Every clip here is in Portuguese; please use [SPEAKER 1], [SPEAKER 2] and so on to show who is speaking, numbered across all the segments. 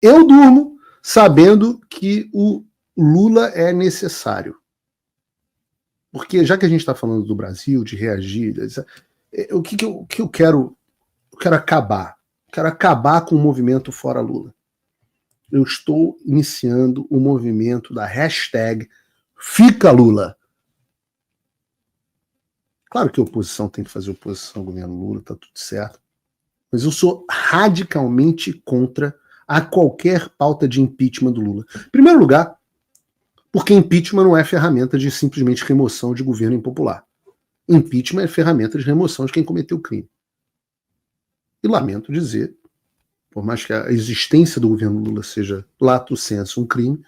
[SPEAKER 1] Eu durmo sabendo que o Lula é necessário. Porque já que a gente está falando do Brasil, de reagir, o que eu quero? Eu quero acabar. Quero acabar com o movimento Fora Lula. Eu estou iniciando o movimento da hashtag Fica Lula. Claro que a oposição tem que fazer oposição ao governo Lula, tá tudo certo. Mas eu sou radicalmente contra a qualquer pauta de impeachment do Lula. Em primeiro lugar, porque impeachment não é ferramenta de simplesmente remoção de governo impopular. Impeachment é ferramenta de remoção de quem cometeu o crime. E lamento dizer, por mais que a existência do governo Lula seja lato sensu um crime,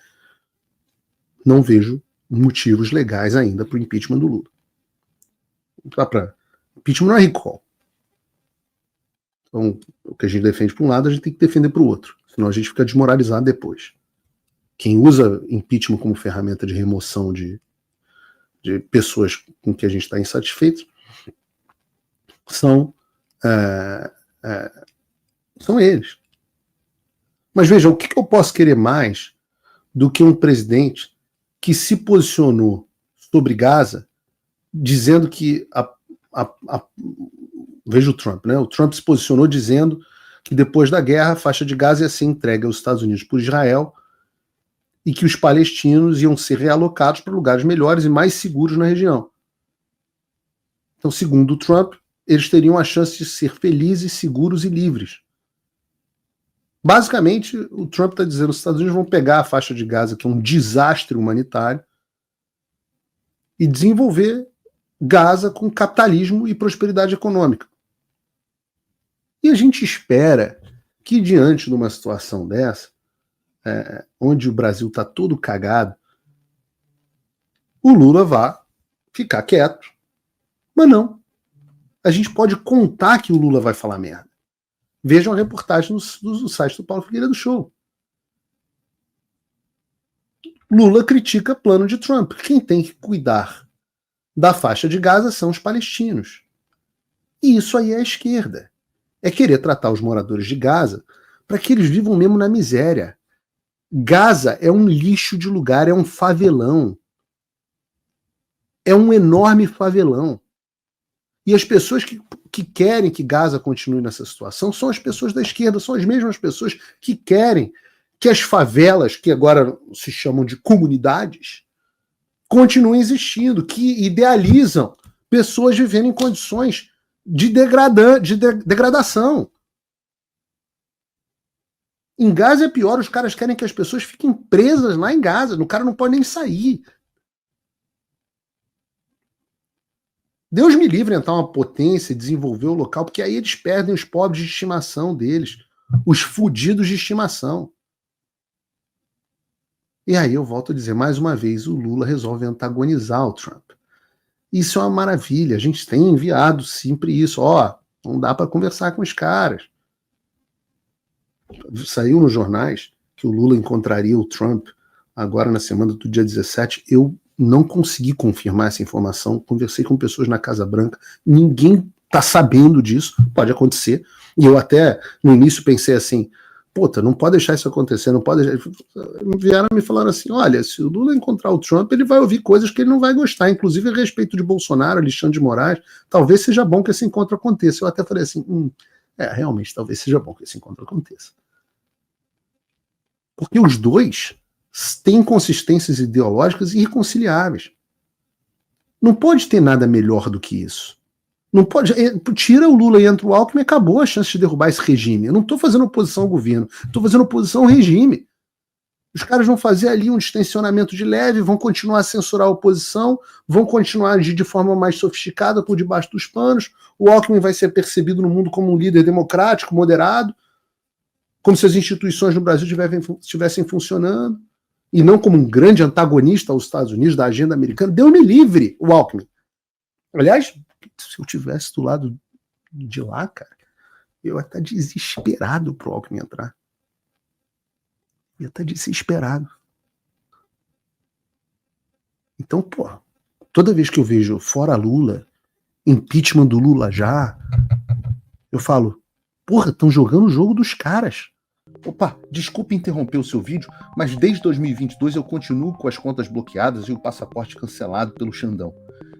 [SPEAKER 1] não vejo motivos legais ainda para o impeachment do Lula. Impeachment não é recall. Então, o que a gente defende para um lado, a gente tem que defender para o outro. Senão a gente fica desmoralizado depois. Quem usa impeachment como ferramenta de remoção de pessoas com que a gente está insatisfeito são eles. Mas veja, o que eu posso querer mais do que um presidente que se posicionou sobre Gaza dizendo que veja o Trump, né? O Trump se posicionou dizendo que depois da guerra a faixa de Gaza ia ser entregue aos Estados Unidos por Israel e que os palestinos iam ser realocados para lugares melhores e mais seguros na região. Então, segundo o Trump, eles teriam a chance de ser felizes, seguros e livres. Basicamente, o Trump está dizendo que os Estados Unidos vão pegar a faixa de Gaza, que é um desastre humanitário, e desenvolver Gaza com capitalismo e prosperidade econômica. E a gente espera que, diante de uma situação dessa, onde o Brasil está todo cagado, o Lula vá ficar quieto. Mas não. A gente pode contar que o Lula vai falar merda. Vejam a reportagem no site do Paulo Figueiredo Show. Lula critica plano de Trump. Quem tem que cuidar da faixa de Gaza são os palestinos. E isso aí é a esquerda. É querer tratar os moradores de Gaza para que eles vivam mesmo na miséria. Gaza é um lixo de lugar, é um favelão. É um enorme favelão. E as pessoas que querem que Gaza continue nessa situação são as pessoas da esquerda, são as mesmas pessoas que querem que as favelas, que agora se chamam de comunidades, continuem existindo, que idealizam pessoas vivendo em condições de degradação. Em Gaza é pior, os caras querem que as pessoas fiquem presas lá em Gaza, o cara não pode nem sair. Deus me livre entrar uma potência e desenvolver o local, porque aí eles perdem os pobres de estimação deles, os fudidos de estimação. E aí eu volto a dizer mais uma vez, o Lula resolve antagonizar o Trump. Isso é uma maravilha, a gente tem enviado sempre isso, não dá para conversar com os caras. Saiu nos jornais que o Lula encontraria o Trump agora na semana do dia 17, eu não consegui confirmar essa informação, conversei com pessoas na Casa Branca, ninguém está sabendo disso, pode acontecer, e eu até no início pensei assim, não pode deixar isso acontecer, não pode deixar. Vieram me falar assim, olha, se o Lula encontrar o Trump, ele vai ouvir coisas que ele não vai gostar, inclusive a respeito de Bolsonaro, Alexandre de Moraes, talvez seja bom que esse encontro aconteça. Eu até falei assim, realmente, talvez seja bom que esse encontro aconteça. Porque os dois têm consistências ideológicas irreconciliáveis. Não pode ter nada melhor do que isso. Não pode. Tira o Lula e entra o Alckmin, acabou a chance de derrubar esse regime. Eu não estou fazendo oposição ao governo, estou fazendo oposição ao regime. Os caras vão fazer ali um distensionamento de leve, vão continuar a censurar a oposição, vão continuar a agir de forma mais sofisticada por debaixo dos panos. O Alckmin vai ser percebido no mundo como um líder democrático, moderado, como se as instituições no Brasil estivessem funcionando, e não como um grande antagonista aos Estados Unidos, da agenda americana. Deus me livre, o Alckmin. Aliás, se eu tivesse do lado de lá, cara, eu ia estar desesperado pro Alckmin entrar. Eu ia estar desesperado. Então, toda vez que eu vejo fora Lula, impeachment do Lula já, eu falo, estão jogando o jogo dos caras. Opa, desculpe interromper o seu vídeo, mas desde 2022 eu continuo com as contas bloqueadas e o passaporte cancelado pelo Xandão.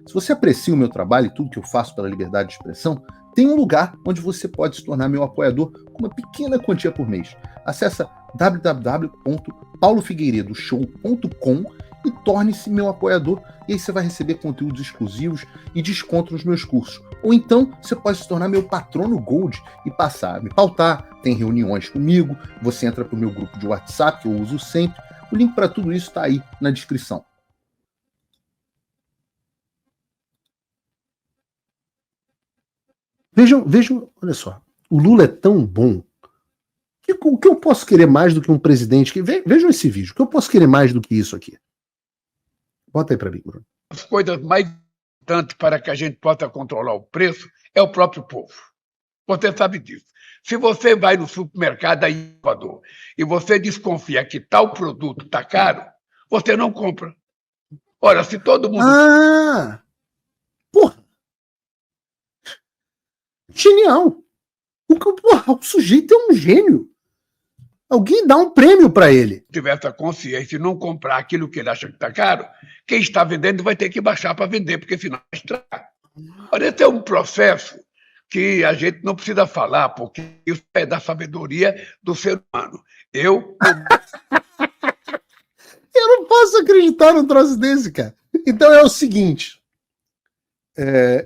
[SPEAKER 1] Se você aprecia o meu trabalho e tudo que eu faço pela liberdade de expressão, tem um lugar onde você pode se tornar meu apoiador com uma pequena quantia por mês. Acesse www.paulofigueiredoshow.com e torne-se meu apoiador, e aí você vai receber conteúdos exclusivos e desconto nos meus cursos. Ou então você pode se tornar meu patrono Gold e passar a me pautar, tem reuniões comigo, você entra para o meu grupo de WhatsApp, que eu uso sempre. O link para tudo isso está aí na descrição. Vejam, olha só, o Lula é tão bom que o que eu posso querer mais do que um presidente que... Vejam esse vídeo, o que eu posso querer mais do que isso aqui? Bota aí para mim, Bruno.
[SPEAKER 2] As coisas mais importantes para que a gente possa controlar o preço é o próprio povo. Você sabe disso. Se você vai no supermercado aí em Equador e você desconfia que tal produto está caro, você não compra. Olha, se todo mundo...
[SPEAKER 1] Ah! Porra! Genial! O sujeito é um gênio. Alguém dá um prêmio para ele.
[SPEAKER 2] Se tiver essa consciência e não comprar aquilo que ele acha que está caro, quem está vendendo vai ter que baixar para vender, porque senão vai estragar. Olha, esse é um processo que a gente não precisa falar, porque isso é da sabedoria do ser humano. Eu
[SPEAKER 1] não posso acreditar num troço desse, cara. Então é o seguinte. É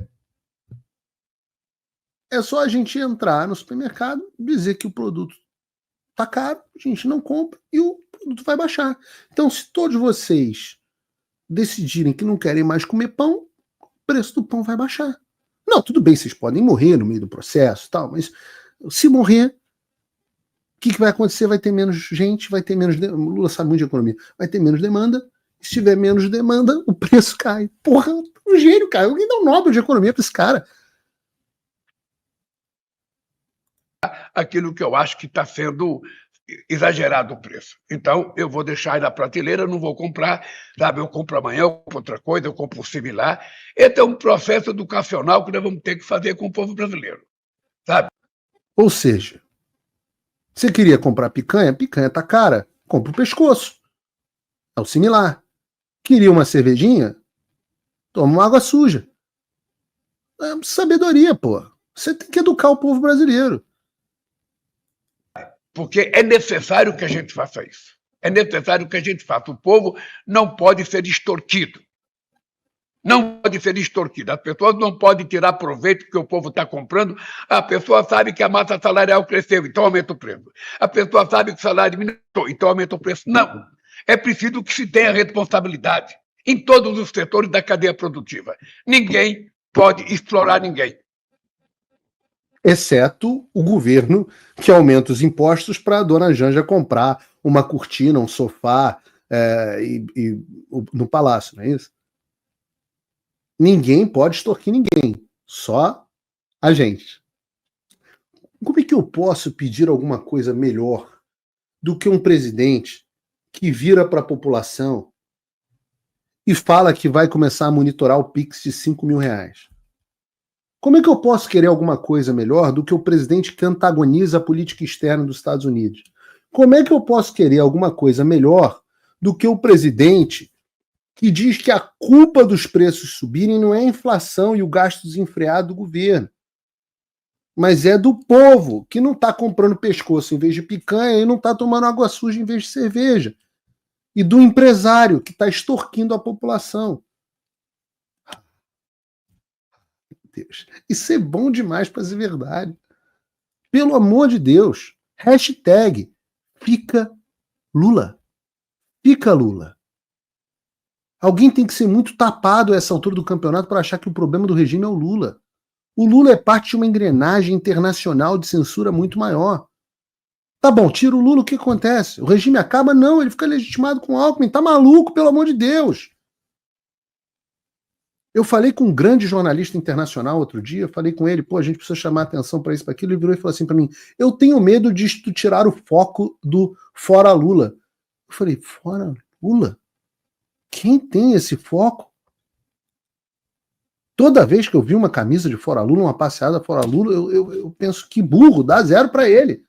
[SPEAKER 1] só a gente entrar no supermercado, dizer que o produto tá caro, a gente não compra e o produto vai baixar. Então, se todos vocês decidirem que não querem mais comer pão, o preço do pão vai baixar. Não, tudo bem, vocês podem morrer no meio do processo, tal, mas se morrer, o que vai acontecer? Vai ter menos gente, vai ter menos... O Lula sabe muito de economia. Vai ter menos demanda. Se tiver menos demanda, o preço cai. Porra, um gênio, cara. Alguém dá um Nobel de economia para esse cara.
[SPEAKER 2] aquilo que eu acho que está sendo exagerado o preço. Então, eu vou deixar aí na prateleira, não vou comprar, sabe? Eu compro amanhã, eu compro outra coisa, eu compro similar. Esse é um processo educacional que nós vamos ter que fazer com o povo brasileiro, sabe?
[SPEAKER 1] Ou seja, você queria comprar picanha? Picanha tá cara, compra o pescoço. É o similar. Queria uma cervejinha? Toma uma água suja. É sabedoria, pô. Você tem que educar o povo brasileiro.
[SPEAKER 2] Porque é necessário que a gente faça isso. É necessário que a gente faça. O povo não pode ser extorquido. Não pode ser extorquido. As pessoas não podem tirar proveito porque o povo está comprando. A pessoa sabe que a massa salarial cresceu, então aumenta o preço. A pessoa sabe que o salário diminuiu, então aumenta o preço. Não. É preciso que se tenha responsabilidade em todos os setores da cadeia produtiva. Ninguém pode explorar ninguém.
[SPEAKER 1] Exceto o governo que aumenta os impostos para a dona Janja comprar uma cortina, um sofá no palácio, não é isso? Ninguém pode extorquir ninguém, só a gente. Como é que eu posso pedir alguma coisa melhor do que um presidente que vira para a população e fala que vai começar a monitorar o Pix de R$5.000? Como é que eu posso querer alguma coisa melhor do que o presidente que antagoniza a política externa dos Estados Unidos? Como é que eu posso querer alguma coisa melhor do que o presidente que diz que a culpa dos preços subirem não é a inflação e o gasto desenfreado do governo, mas é do povo que não está comprando pescoço em vez de picanha e não está tomando água suja em vez de cerveja, e do empresário que está extorquindo a população. Deus. Isso é bom demais para ser verdade. Pelo amor de Deus. Hashtag fica Lula. Fica Lula. Alguém tem que ser muito tapado a essa altura do campeonato para achar que o problema do regime é o Lula. O Lula é parte de uma engrenagem internacional de censura muito maior. Tá bom, tira o Lula, o que acontece? O regime acaba? Não, ele fica legitimado com o Alckmin. Tá maluco, pelo amor de Deus. Eu falei com um grande jornalista internacional outro dia, falei com ele, a gente precisa chamar atenção para isso, para aquilo, ele virou e falou assim para mim, eu tenho medo de tirar o foco do fora Lula. Eu falei, fora Lula? Quem tem esse foco? Toda vez que eu vi uma camisa de fora Lula, uma passeada fora Lula, eu penso que burro, dá 0 para ele.